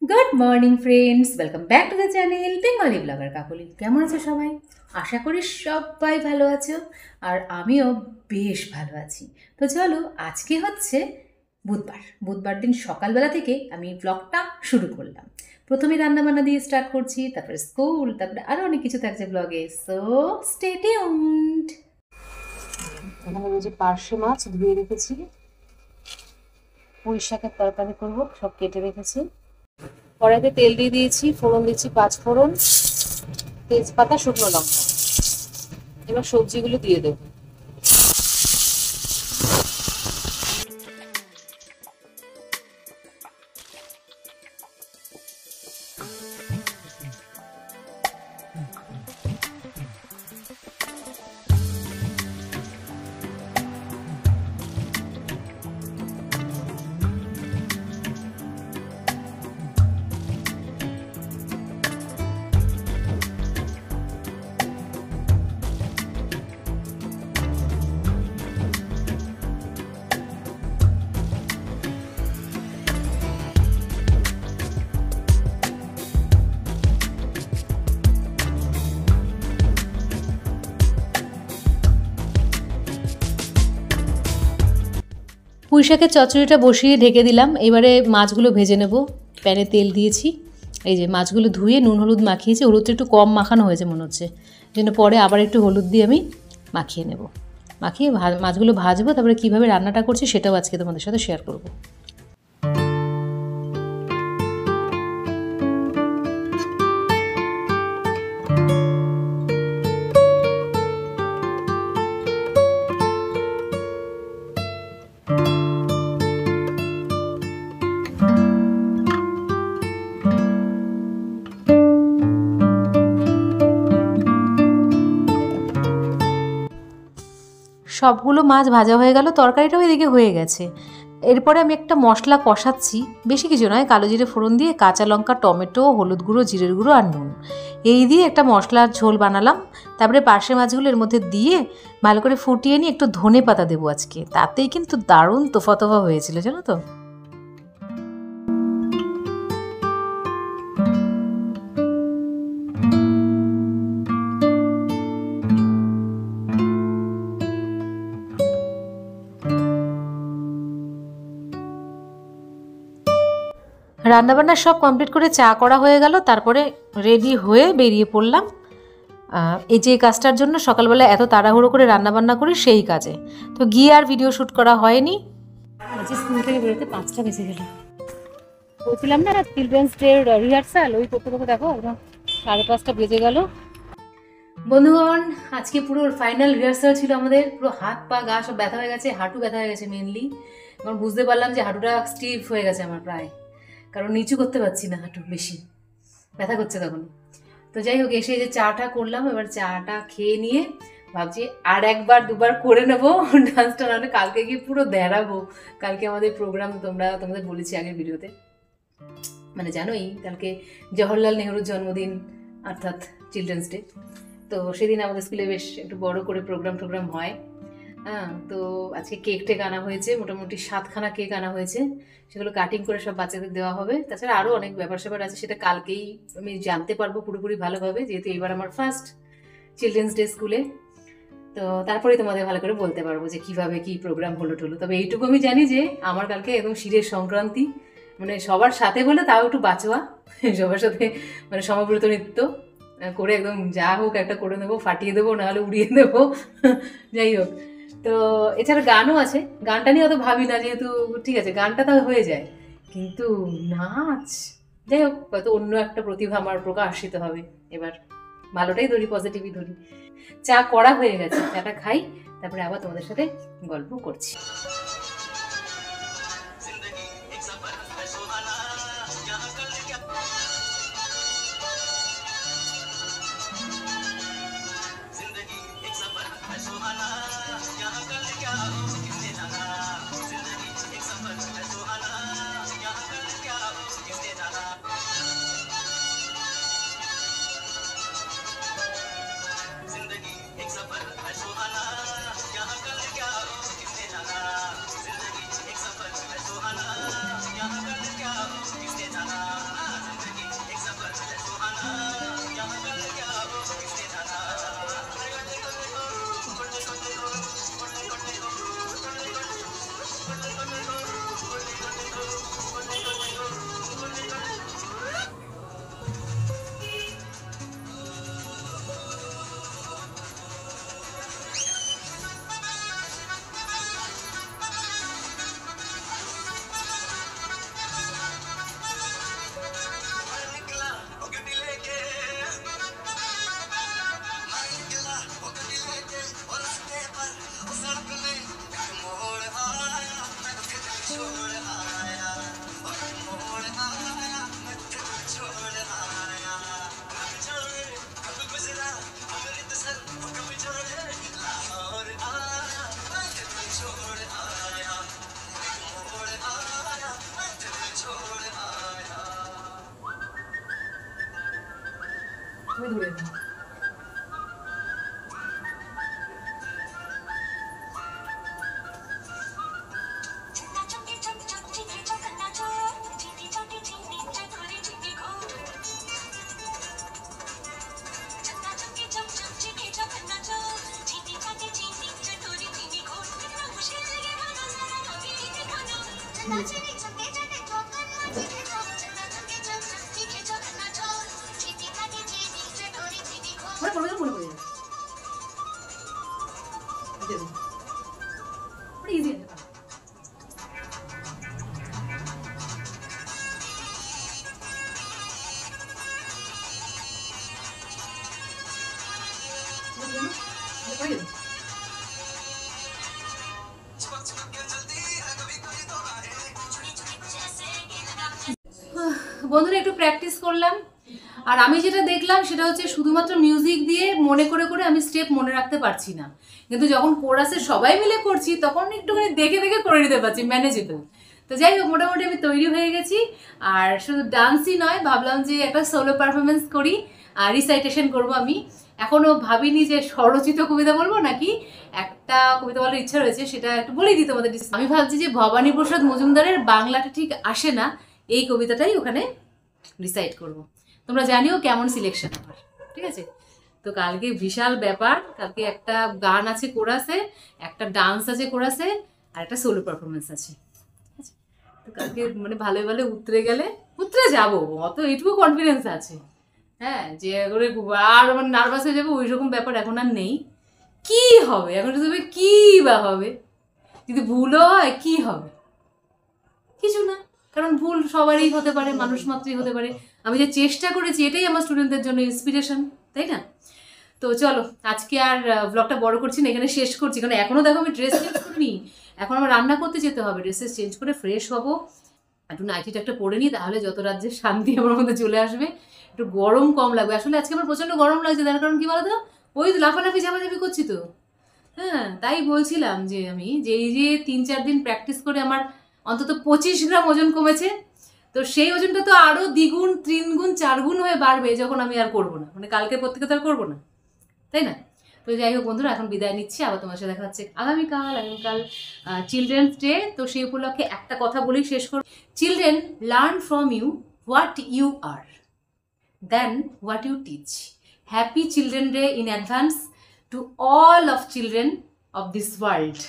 Good morning friends, welcome back to the channel Bengali blogger Kakoli. কেমন আছো সবাই? আশা করি সবাই ভালো আছো, আর আমিও বেশ ভালো আছি। তো চলো, আজকে হচ্ছে বুধবার দিন সকালবেলা থেকে আমি ব্লগটা শুরু করলাম। প্রথমে রান্নাবান্না দিয়ে স্টার্ট করছি, তারপরে স্কুল, তারপরে আরও অনেক কিছু থাকছে ব্লগে। So stay tuned. এখানে ওই যে পার্শে মাছ ধুয়ে রেখেছি, পুঁই শাকের তরকারি করবো, সব কেটে রেখেছি। কড়াইতে তেল দিয়ে দিয়েছি, ফোড়ন দিচ্ছি 5 ফোড়ন, তেজপাতা, শুকনো লঙ্কা। এবার সবজিগুলো দিয়ে দেবো। পুঁই শাকের চচ্চড়িটা বসিয়ে ঢেকে দিলাম। এবারে মাছগুলো ভেজে নেব। প্যানে তেল দিয়েছি, এই যে মাছগুলো ধুয়ে নুন হলুদ মাখিয়েছি। হলুদটা একটু কম মাখানো হয়েছে মনে হচ্ছে, জন্য পরে আবার একটু হলুদ দিয়ে আমি মাখিয়ে নেব। মাখিয়ে মাছগুলো ভাজবো, তারপরে কীভাবে রান্নাটা করছি সেটাও আজকে তোমাদের সাথে শেয়ার করব। সবগুলো মাছ ভাজা হয়ে গেল, তরকারিটাও এদিকে হয়ে গেছে। এরপরে আমি একটা মশলা কষাচ্ছি, বেশি কিছু নয়, কালো জিরে ফোড়ন দিয়ে কাঁচা লঙ্কা, টমেটো, হলুদ গুঁড়ো, জিরের গুঁড়ো আর নুন, এই দিয়ে একটা মশলার ঝোল বানালাম। তারপরে পার্শে মাছগুলো এর মধ্যে দিয়ে ভালো করে ফুটিয়ে নিয়ে একটু ধনে পাতা দেবো আজকে, তাতেই কিন্তু দারুণ তোফা হয়েছিল, জানো তো। রান্নাবান্না সব কমপ্লিট করে চা করা হয়ে গেল, তারপরে রেডি হয়ে বেরিয়ে পড়লাম এই যে কাজটার জন্য। সকালবেলা এত তাড়াহুড়ো করে রান্নাবান্না করি সেই কাজে, তো গিয়ে আর ভিডিও শ্যুট করা হয়নি। আজকে স্কুল থেকে বেরোতে 5টা বেজে গেল। বলছিলাম না চিলড্রেন্স ডে রিহার্সাল, ওই করতে করতে দেখো একদম 5:30 বেজে গেল। বন্ধুগণ, আজকে পুরো ফাইনাল রিহার্সাল ছিল আমাদের। পুরো হাত পা গা সব ব্যথা হয়ে গেছে, হাঁটু ব্যথা হয়ে গেছে মেনলি। এখন বুঝতে পারলাম যে হাঁটুটা স্টিফ হয়ে গেছে আমার প্রায়, কারণ নিচু করতে পারছি না, হাঁটু বেশি ব্যথা করছে তখন। তো যাই হোক, এসে যে চাটা করলাম, এবার চাটা খেয়ে নিয়ে ভাবছি আর একবার দুবার করে নেবো ডান্সটা, নাহলে কালকে গিয়ে পুরো দেখাবো। কালকে আমাদের প্রোগ্রাম, তোমাদের বলেছি আগের ভিডিওতে, মানে জানোই কালকে জওহরলাল নেহরুর জন্মদিন, অর্থাৎ চিলড্রেন্স ডে। তো সেদিন আমাদের স্কুলে বেশ একটু বড় করে প্রোগ্রাম হয়। হ্যাঁ, তো আজকে কেক টেক আনা হয়েছে, মোটামুটি 7খানা কেক আনা হয়েছে। সেগুলো কাটিং করে সব বাচ্চাদের দেওয়া হবে। তাছাড়া আরও অনেক ব্যাপার স্যাপার আছে, সেটা কালকেই আমি জানতে পারবো পুরোপুরি ভালোভাবে, যেহেতু এবার আমার ফার্স্ট চিলড্রেন্স ডে স্কুলে। তো তারপরে তোমাদের ভালো করে বলতে পারবো যে কিভাবে কি প্রোগ্রাম হলো। তবে এইটুকু আমি জানি যে আমার কালকে একদম শিরের সংক্রান্তি, মানে সবার সাথে বলে তাও একটু বাঁচোয়া, সবার সাথে মানে সমবেত নৃত্য করে একদম যা হোক একটা করে নেবো, ফাটিয়ে দেবো, নাহলে উড়িয়ে দেবো। যাই হোক, তো এছাড়া গানও আছে। গানটা নিয়ে অত ভাবি না, যেহেতু ঠিক আছে গানটা তো হয়ে যায়, কিন্তু নাচ, যাই হোক, হয়তো অন্য একটা প্রতিভা আমার প্রকাশিত হবে এবার। ভালোটাই ধরি, পজিটিভই ধরি। চা করা হয়ে গেছে, চাটা খাই, তারপরে আবার তোমাদের সাথে গল্প করছি। আমি ধরে দিই। বন্ধুরা একটু প্র্যাকটিস করলাম, আর আমি যেটা দেখলাম সেটা হচ্ছে শুধুমাত্র মিউজিক দিয়ে মনে করে করে আমি স্টেপ মনে রাখতে পারছি না, কিন্তু যখন কোরাসে সবাই মিলে করছি তখন একটুখানি দেখে দেখে করে নিতে পারছি, ম্যানেজেবল। তো যাই হোক, মোটামুটি আমি তৈরি হয়ে গেছি। আর শুধু ডান্সই নয়, ভাবলাম যে একটা সোলো পারফরমেন্স করি, আর রিসাইটেশন করবো। আমি এখনো ভাবিনি যে স্বরচিত কবিতা বলবো নাকি একটা কবিতা বলার ইচ্ছা রয়েছে, সেটা একটু বলেই দিই তোমাদের। আমি ভাবছি যে ভবানী প্রসাদ মজুমদারের বাংলাটা ঠিক আসে না, এই কবিতাটাই ওখানে রিসাইট করব। তোমরা জানিও কেমন সিলেকশন আমার, ঠিক আছে? তো কালকে বিশাল ব্যাপার, কালকে একটা গান আছে কোরাসে, একটা ডান্স আছে কোরাসে, আর একটা সোলো পারফরমেন্স আছে। তো কালকে মানে ভালো ভালো উতরে যাবো, অত এইটুকু কনফিডেন্স আছে। হ্যাঁ, যে করে আর আমার নার্ভাস হয়ে যাবে ওই রকম ব্যাপার এখন আর নেই। কি হবে এখন, শুধু কি বা হবে, যদি ভুলও হয় কি হবে? কিছু না, কারণ ভুল সবারই হতে পারে, মানুষ মাত্রই হতে পারে। আমি যে চেষ্টা করেছি এটাই আমার স্টুডেন্টদের জন্য ইন্সপিরেশন, তাই না? তো চলো, আজকে আর ব্লগটা বড় করছি না, এখানে শেষ করছি। কারণ এখনো দেখো আমি ড্রেস চেঞ্জ করিনি, এখন আমার রান্না করতে যেতে হবে। ড্রেসেস চেঞ্জ করে ফ্রেশ হবো, একটু নাইটিটা একটা পরে নিই, তাহলে যত রাজ্যের শান্তি আমার মধ্যে চলে আসবে। একটু গরম কম লাগবে। আসলে আজকে আমার প্রচন্ড গরম লাগছে, তার কারণ কি বলতো, ওই লাফালাফি ঝাপাঝাপি করছি তো। হ্যাঁ, তাই বলছিলাম যে আমি যে এই যে 3-4 দিন প্র্যাকটিস করে আমার অন্তত 25 গ্রাম ওজন কমেছে। তো সেই ওজনটা তো আরো দ্বিগুণ, 3 গুণ, 4 গুণ হয়ে বাড়বে যখন আমি আর করবো না, মানে কালকের পর থেকে তো আর করবো না, তাই না? তো যাই হোক বন্ধুরা, এখন বিদায় নিচ্ছি। আবার তোমার সাথে দেখা হচ্ছে আগামীকাল চিলড্রেন্স ডে। তো সেই উপলক্ষে একটা কথা বলেই শেষ করব। Children learn from you what you are then what you teach. Happy children day in advance to all of children of this world.